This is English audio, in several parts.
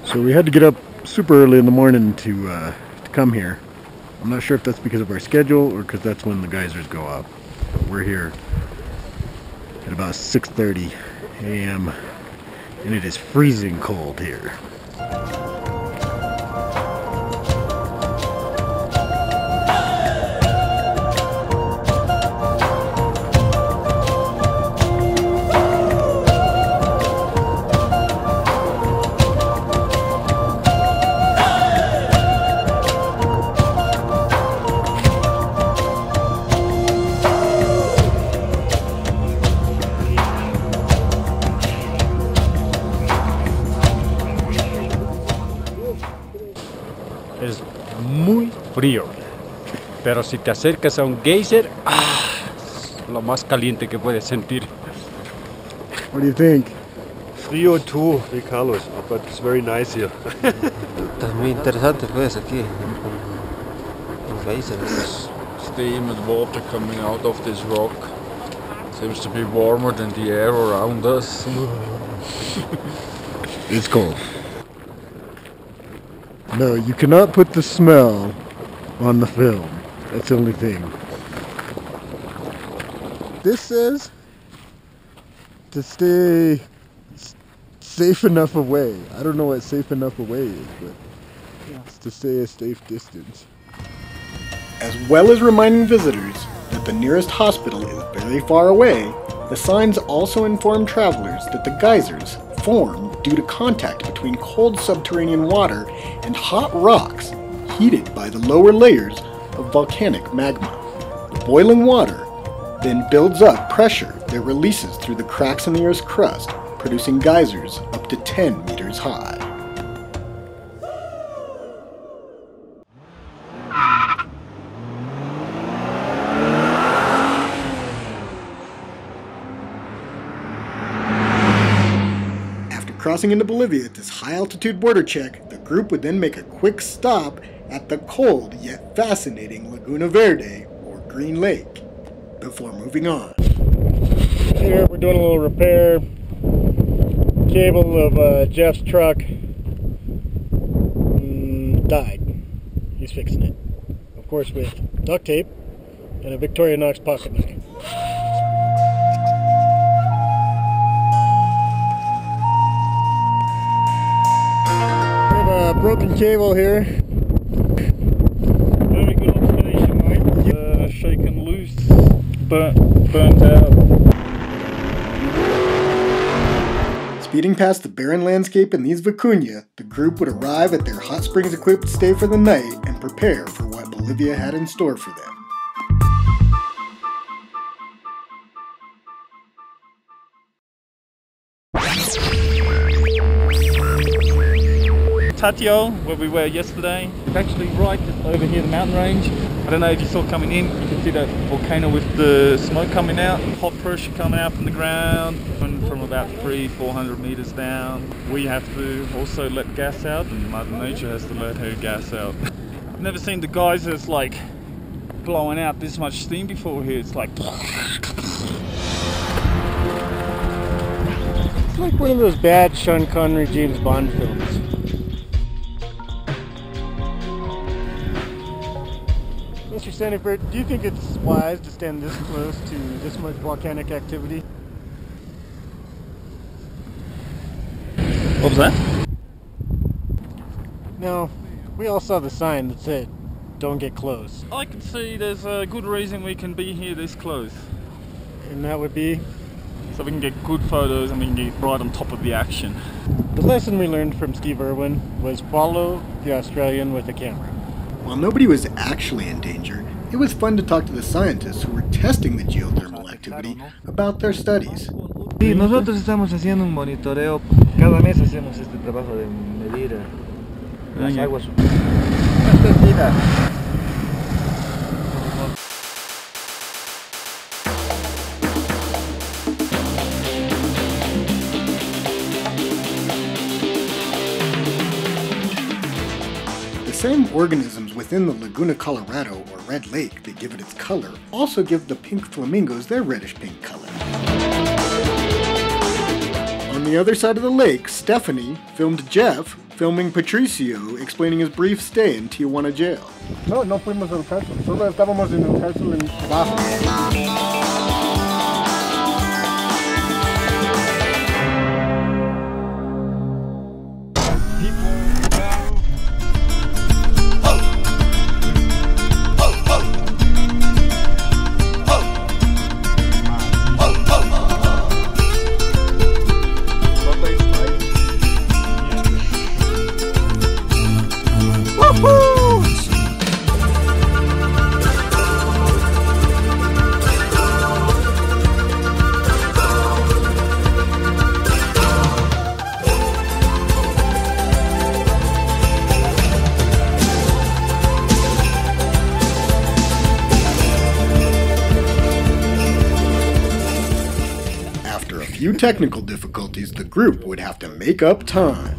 So we had to get up super early in the morning to come here. I'm not sure if that's because of our schedule or because that's when the geysers go up. But we're here at about 6:30 a.m. and it is freezing cold here. Es muy frío, pero si te acercas a un geyser, es lo más caliente que puedes sentir. What do you think? Frío tú, Carlos, but it's very nice here. Está muy interesante pues aquí en geysers. Steam and water coming out of this rock. Seems to be warmer than the air around us. It's cold. No, you cannot put the smell on the film. That's the only thing. This says to stay safe enough away. I don't know what safe enough away is, but it's to stay a safe distance. As well as reminding visitors that the nearest hospital is very far away, the signs also inform travelers that the geysers form due to contact between cold subterranean water and hot rocks heated by the lower layers of volcanic magma. The boiling water then builds up pressure that releases through the cracks in the Earth's crust, producing geysers up to 10 meters high. Crossing into Bolivia at this high-altitude border check, the group would then make a quick stop at the cold yet fascinating Laguna Verde, or Green Lake, before moving on. Here we're doing a little repair. Cable of Jeff's truck died. He's fixing it. Of course with duct tape and a Victorinox pocket knife. Broken cable here. Very good observation, mate. Shaken loose, burnt out. Speeding past the barren landscape in these vicuña, the group would arrive at their hot springs equipped stay for the night and prepare for what Bolivia had in store for them. Tatio, where we were yesterday, it's actually right over here, the mountain range. I don't know if you saw coming in, you can see that volcano with the smoke coming out, hot pressure coming out from the ground, and from about 300-400 meters down. We have to also let gas out, and Mother Nature has to let her gas out. I've never seen the geysers like blowing out this much steam before here. It's like one of those bad Sean Connery James Bond films. Mr. Sanford, do you think it's wise to stand this close to this much volcanic activity? What was that? No, we all saw the sign that said, don't get close. I can see there's a good reason we can be here this close. And that would be? So we can get good photos and we can get right on top of the action. The lesson we learned from Steve Irwin was follow the Australian with a camera. While nobody was actually in danger, it was fun to talk to the scientists who were testing the geothermal activity about their studies. Sí, nosotros estamos haciendo un monitoreo. Cada mes hacemos este trabajo de medir las aguas. The same organisms within the Laguna Colorado, or Red Lake, that give it its color also give the pink flamingos their reddish-pink color. On the other side of the lake, Stephanie filmed Jeff filming Patricio explaining his brief stay in Tijuana jail. No, no fuimos al cárcel, solo estábamos en el cárcel en abajo. After a few technical difficulties, the group would have to make up time.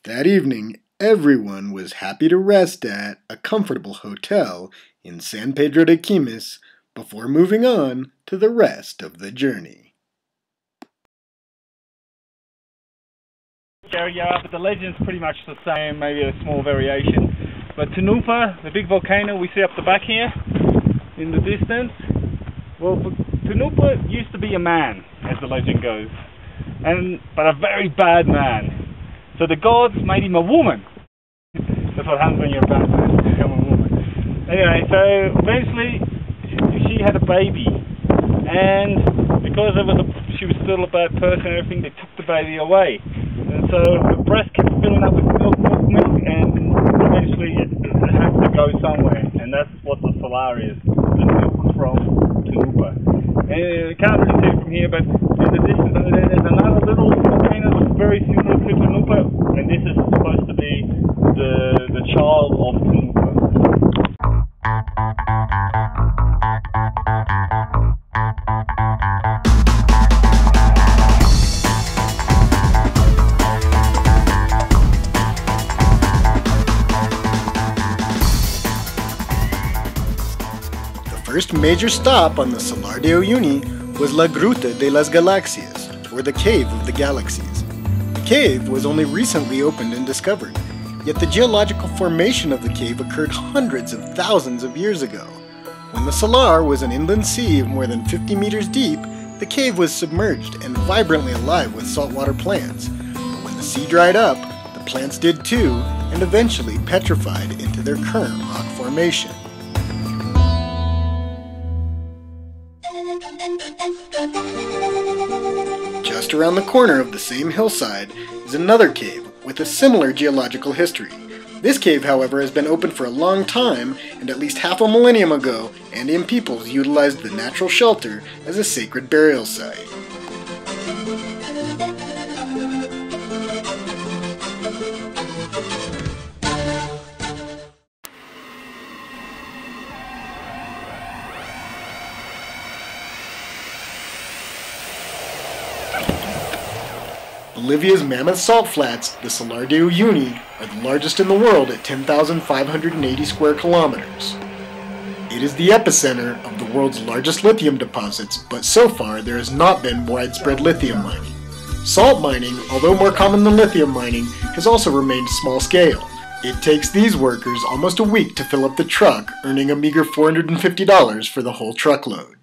That evening, everyone was happy to rest at a comfortable hotel in San Pedro de Quimes before moving on to the rest of the journey. Area, but the legend's pretty much the same, maybe a small variation. But Tunupa, the big volcano we see up the back here in the distance, well, Tunupa used to be a man, as the legend goes, but a very bad man. So the gods made him a woman. That's what happens when you're a bad man, you become a woman. Anyway, so eventually she had a baby, and because she was still a bad person and everything, they took the baby away. And so the breast kept filling up with milk, and eventually it had to go somewhere, and that's what the solar is, the milk from Tunupa. And you can't really see it from here, but in the distance there's another little volcano that's very similar to Tunupa, and this is supposed to be the child of Tunupa. The first major stop on the Salar de Uyuni was La Gruta de las Galaxias, or the Cave of the Galaxies. The cave was only recently opened and discovered, yet the geological formation of the cave occurred hundreds of thousands of years ago. When the Salar was an inland sea of more than 50 meters deep, the cave was submerged and vibrantly alive with saltwater plants. But when the sea dried up, the plants did too, and eventually petrified into their current rock formation. Just around the corner of the same hillside is another cave with a similar geological history. This cave, however, has been open for a long time, and at least half a millennium ago, Andean peoples utilized the natural shelter as a sacred burial site. Bolivia's mammoth salt flats, the Salar de Uyuni, are the largest in the world at 10,580 square kilometers. It is the epicenter of the world's largest lithium deposits, but so far there has not been widespread lithium mining. Salt mining, although more common than lithium mining, has also remained small scale. It takes these workers almost a week to fill up the truck, earning a meager $450 for the whole truckload.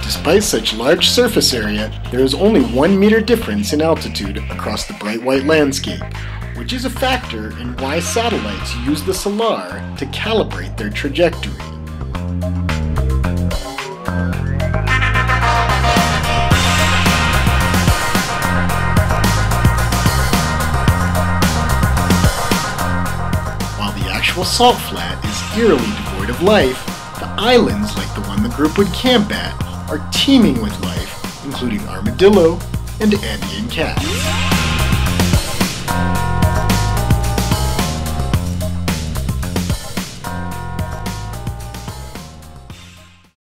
Despite such large surface area, there is only 1 meter difference in altitude across the bright white landscape. which is a factor in why satellites use the solar to calibrate their trajectory. While the actual salt flat is eerily devoid of life, the islands, like the one the group would camp at, are teeming with life, including armadillo and Andean cats.